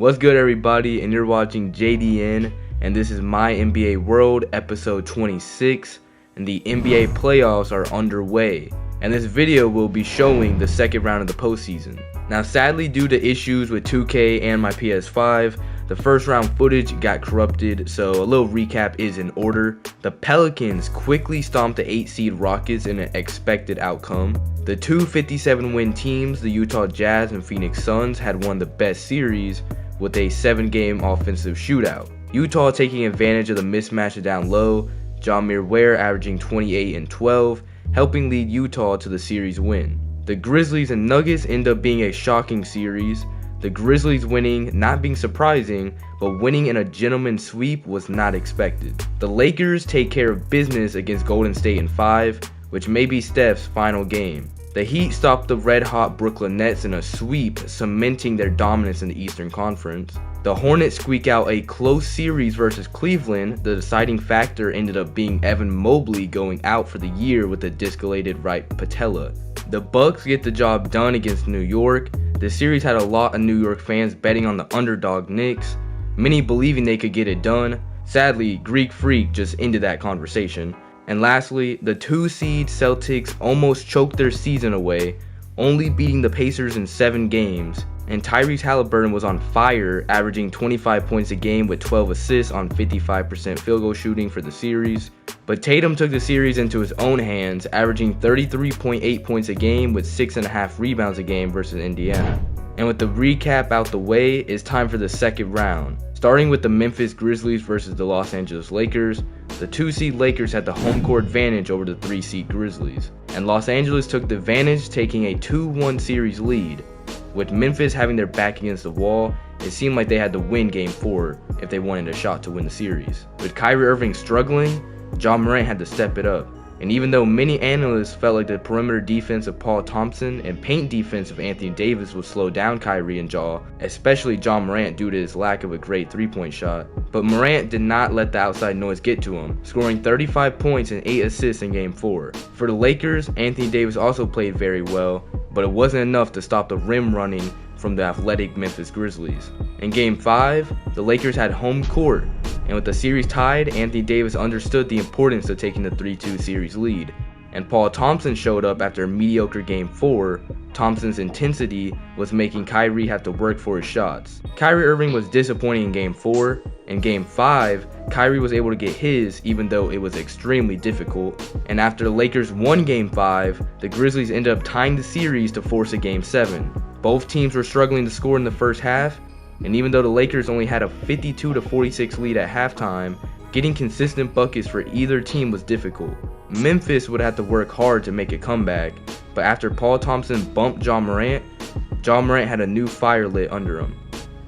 What's good, everybody? And you're watching JDN, and this is My NBA World episode 26, and the NBA playoffs are underway. And this video will be showing the second round of the postseason. Now, sadly, due to issues with 2K and my PS5, the first round footage got corrupted, so a little recap is in order. The Pelicans quickly stomped the 8 seed Rockets in an expected outcome. The two 57-win teams, the Utah Jazz and Phoenix Suns, had won the best series with a 7-game offensive shootout. Utah taking advantage of the mismatch down low, Jameer Ware averaging 28 and 12, helping lead Utah to the series win. The Grizzlies and Nuggets end up being a shocking series. The Grizzlies winning not being surprising, but winning in a gentleman's sweep was not expected. The Lakers take care of business against Golden State in 5, which may be Steph's final game. The Heat stopped the red-hot Brooklyn Nets in a sweep, cementing their dominance in the Eastern Conference. The Hornets squeak out a close series versus Cleveland. The deciding factor ended up being Evan Mobley going out for the year with a dislocated right patella. The Bucks get the job done against New York. The series had a lot of New York fans betting on the underdog Knicks, many believing they could get it done. Sadly, Greek Freak just ended that conversation. And lastly, the 2 seed Celtics almost choked their season away, only beating the Pacers in 7 games. And Tyrese Halliburton was on fire, averaging 25 points a game with 12 assists on 55% field goal shooting for the series. But Tatum took the series into his own hands, averaging 33.8 points a game with 6.5 rebounds a game versus Indiana. And with the recap out the way, it's time for the second round. Starting with the Memphis Grizzlies versus the Los Angeles Lakers, the 2 seed Lakers had the home court advantage over the 3 seed Grizzlies. And Los Angeles took the advantage, taking a 2-1 series lead. With Memphis having their back against the wall, it seemed like they had to win Game 4 if they wanted a shot to win the series. With Kyrie Irving struggling, Ja Morant had to step it up. And even though many analysts felt like the perimeter defense of Paul Thompson and paint defense of Anthony Davis would slow down Kyrie and Ja, especially Ja Morant due to his lack of a great 3-point shot, but Morant did not let the outside noise get to him, scoring 35 points and 8 assists in Game 4. For the Lakers, Anthony Davis also played very well, but it wasn't enough to stop the rim running from the athletic Memphis Grizzlies. In Game 5, the Lakers had home court, and with the series tied, Anthony Davis understood the importance of taking the 3-2 series lead. And Paul Thompson showed up after a mediocre Game 4. Thompson's intensity was making Kyrie have to work for his shots. Kyrie Irving was disappointing in Game 4. In Game 5, Kyrie was able to get his even though it was extremely difficult. And after the Lakers won Game 5, the Grizzlies ended up tying the series to force a Game 7. Both teams were struggling to score in the first half, and even though the Lakers only had a 52-46 lead at halftime, getting consistent buckets for either team was difficult. Memphis would have to work hard to make a comeback, but after Paul Thompson bumped Ja Morant had a new fire lit under him.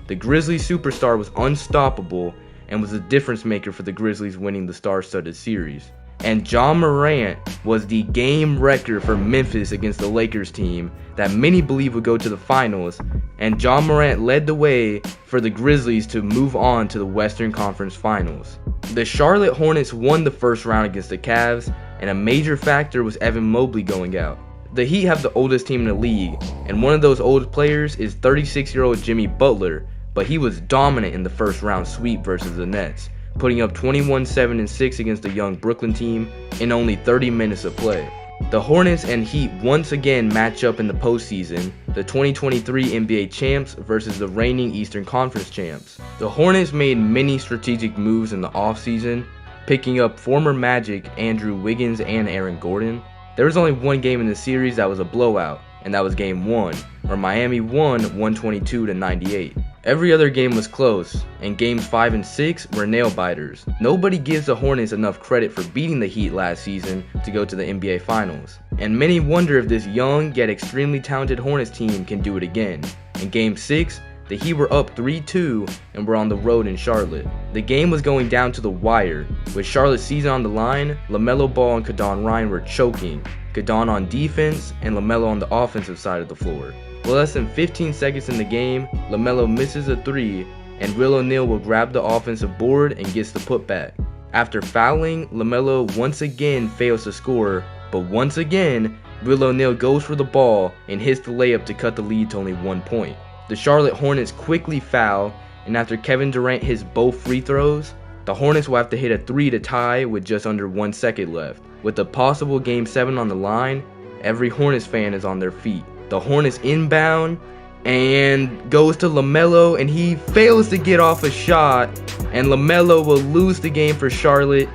The Grizzlies superstar was unstoppable and was the difference maker for the Grizzlies winning the star-studded series. And Ja Morant was the game wrecker for Memphis against the Lakers team that many believe would go to the finals, and Ja Morant led the way for the Grizzlies to move on to the Western Conference Finals. The Charlotte Hornets won the first round against the Cavs, and a major factor was Evan Mobley going out. The Heat have the oldest team in the league, and one of those old players is 36-year-old Jimmy Butler, but he was dominant in the first round sweep versus the Nets, putting up 21-7-6 against the young Brooklyn team in only 30 minutes of play. The Hornets and Heat once again match up in the postseason, the 2023 NBA champs versus the reigning Eastern Conference champs. The Hornets made many strategic moves in the offseason, picking up former Magic Andrew Wiggins and Aaron Gordon. There was only one game in the series that was a blowout, and that was Game 1, where Miami won 122-98. Every other game was close, and Games 5 and 6 were nail-biters. Nobody gives the Hornets enough credit for beating the Heat last season to go to the NBA Finals. And many wonder if this young yet extremely talented Hornets team can do it again. In Game 6, the Heat were up 3-2 and were on the road in Charlotte. The game was going down to the wire. With Charlotte's season on the line, LaMelo Ball and Kadon Ryan were choking. Kadon on defense and LaMelo on the offensive side of the floor. With less than 15 seconds in the game, LaMelo misses a 3, and Will O'Neal will grab the offensive board and gets the putback. After fouling, LaMelo once again fails to score, but once again, Will O'Neal goes for the ball and hits the layup to cut the lead to only 1 point. The Charlotte Hornets quickly foul, and after Kevin Durant hits both free throws, the Hornets will have to hit a 3 to tie with just under 1 second left. With a possible Game 7 on the line, every Hornets fan is on their feet. The Hornets inbound and goes to LaMelo, and he fails to get off a shot, and LaMelo will lose the game for Charlotte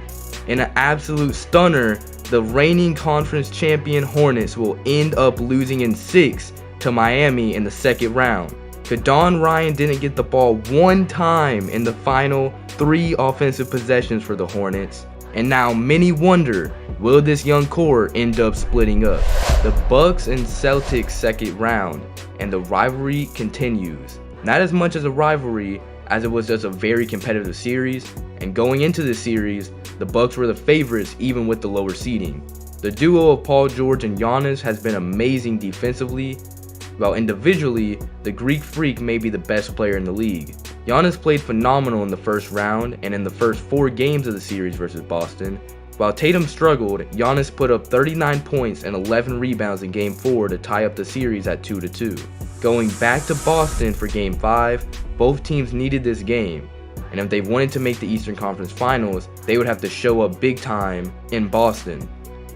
in an absolute stunner. The reigning conference champion Hornets will end up losing in 6 to Miami in the second round. Kadon Ryan didn't get the ball one time in the final 3 offensive possessions for the Hornets, and now many wonder, will this young core end up splitting up? The Bucks and Celtics second round, and the rivalry continues. Not as much as a rivalry as it was just a very competitive series, and going into the series, the Bucks were the favorites even with the lower seeding. The duo of Paul George and Giannis has been amazing defensively, while individually, the Greek Freak may be the best player in the league. Giannis played phenomenal in the first round and in the first 4 games of the series versus Boston. While Tatum struggled, Giannis put up 39 points and 11 rebounds in Game 4 to tie up the series at 2-2. Going back to Boston for Game 5, both teams needed this game, and if they wanted to make the Eastern Conference Finals, they would have to show up big time in Boston.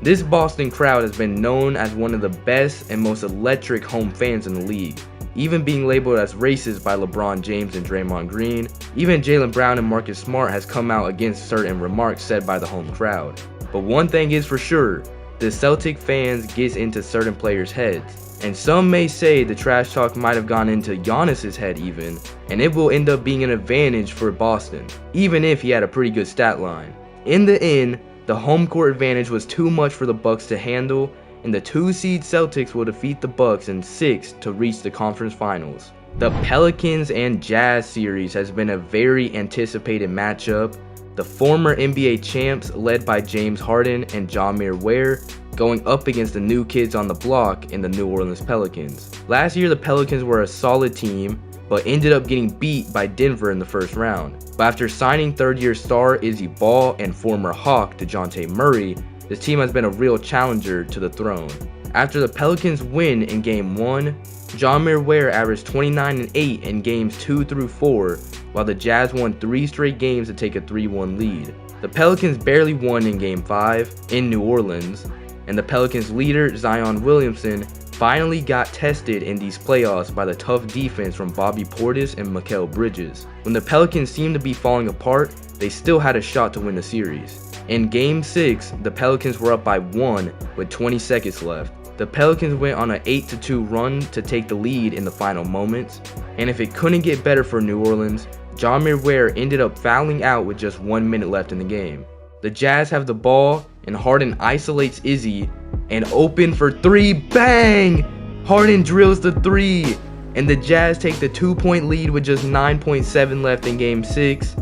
This Boston crowd has been known as one of the best and most electric home fans in the league, even being labeled as racist by LeBron James and Draymond Green. Even Jaylen Brown and Marcus Smart has come out against certain remarks said by the home crowd. But one thing is for sure, the Celtic fans gets into certain players' heads, and some may say the trash talk might have gone into Giannis's head even, and it will end up being an advantage for Boston, even if he had a pretty good stat line. In the end, the home court advantage was too much for the Bucks to handle, and the 2-seed Celtics will defeat the Bucks in 6 to reach the conference finals. The Pelicans and Jazz series has been a very anticipated matchup. The former NBA champs, led by James Harden and Jameer Ware, going up against the new kids on the block in the New Orleans Pelicans. Last year, the Pelicans were a solid team, but ended up getting beat by Denver in the first round. But after signing third-year star Izzy Ball and former Hawk DeJounte Murray, this team has been a real challenger to the throne. After the Pelicans win in Game 1, Jameer Ware averaged 29 and 8 in Games 2 through 4, while the Jazz won 3 straight games to take a 3-1 lead. The Pelicans barely won in Game 5 in New Orleans, and the Pelicans leader Zion Williamson finally got tested in these playoffs by the tough defense from Bobby Portis and Mikal Bridges. When the Pelicans seemed to be falling apart, they still had a shot to win the series. In Game 6, the Pelicans were up by 1 with 20 seconds left. The Pelicans went on an 8-2 run to take the lead in the final moments, and if it couldn't get better for New Orleans, Jameer Ware ended up fouling out with just 1 minute left in the game. The Jazz have the ball, and Harden isolates Izzy, and open for 3, bang! Harden drills the 3, and the Jazz take the 2-point lead with just 9.7 left in Game 6.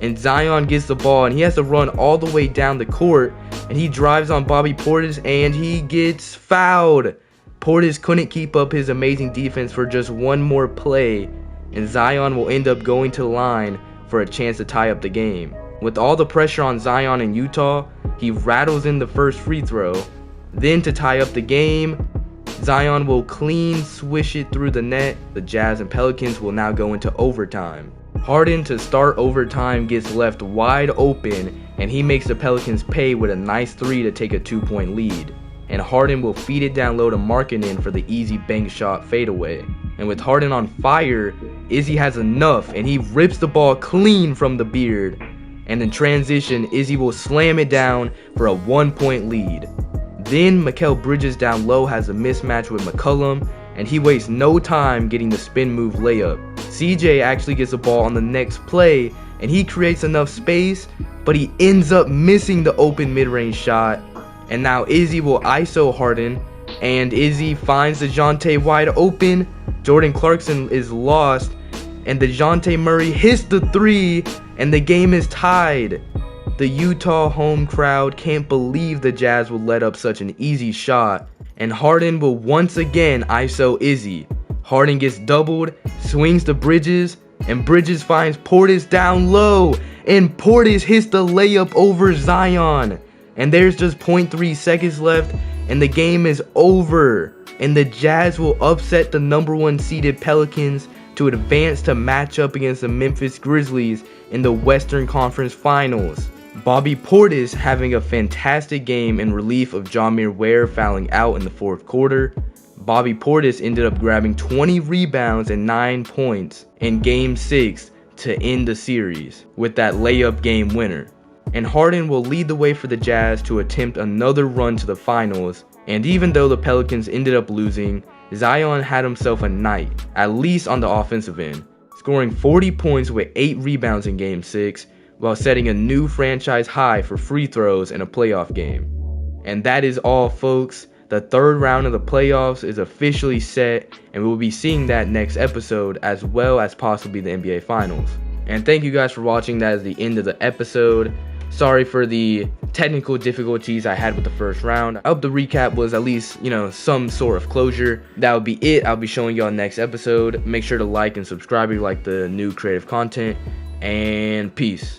And Zion gets the ball, and he has to run all the way down the court, and he drives on Bobby Portis, and he gets fouled. Portis couldn't keep up his amazing defense for just one more play, and Zion will end up going to the line for a chance to tie up the game. With all the pressure on Zion in Utah, he rattles in the first free throw. Then to tie up the game, Zion will clean swish it through the net. The Jazz and Pelicans will now go into overtime. Harden to start overtime gets left wide open, and he makes the Pelicans pay with a nice 3 to take a 2-point lead. And Harden will feed it down low to Markkanen for the easy bank shot fadeaway. And with Harden on fire, Izzy has enough, and he rips the ball clean from the beard. And in transition, Izzy will slam it down for a 1-point lead. Then Mikal Bridges down low has a mismatch with McCollum, and he wastes no time getting the spin move layup. CJ actually gets the ball on the next play, and he creates enough space, but he ends up missing the open mid-range shot. And now Izzy will ISO Harden, and Izzy finds DeJounte wide open. Jordan Clarkson is lost, and DeJounte Murray hits the 3, and the game is tied. The Utah home crowd can't believe the Jazz will let up such an easy shot, and Harden will once again ISO Izzy. Harden gets doubled, swings to Bridges, and Bridges finds Portis down low, and Portis hits the layup over Zion. And there's just 0.3 seconds left, and the game is over. And the Jazz will upset the number 1 seeded Pelicans to advance to match up against the Memphis Grizzlies in the Western Conference Finals. Bobby Portis having a fantastic game in relief of Jameer Ware fouling out in the fourth quarter. Bobby Portis ended up grabbing 20 rebounds and 9 points in Game 6 to end the series with that layup game winner. And Harden will lead the way for the Jazz to attempt another run to the finals. And even though the Pelicans ended up losing, Zion had himself a night, at least on the offensive end, scoring 40 points with 8 rebounds in Game 6, while setting a new franchise high for free throws in a playoff game. And that is all, folks. The third round of the playoffs is officially set, and we'll be seeing that next episode, as well as possibly the NBA Finals. And thank you guys for watching. That is the end of the episode. Sorry for the technical difficulties I had with the first round. I hope the recap was at least, some sort of closure. That would be it. I'll be showing y'all next episode. Make sure to like and subscribe if you like the new creative content. And peace.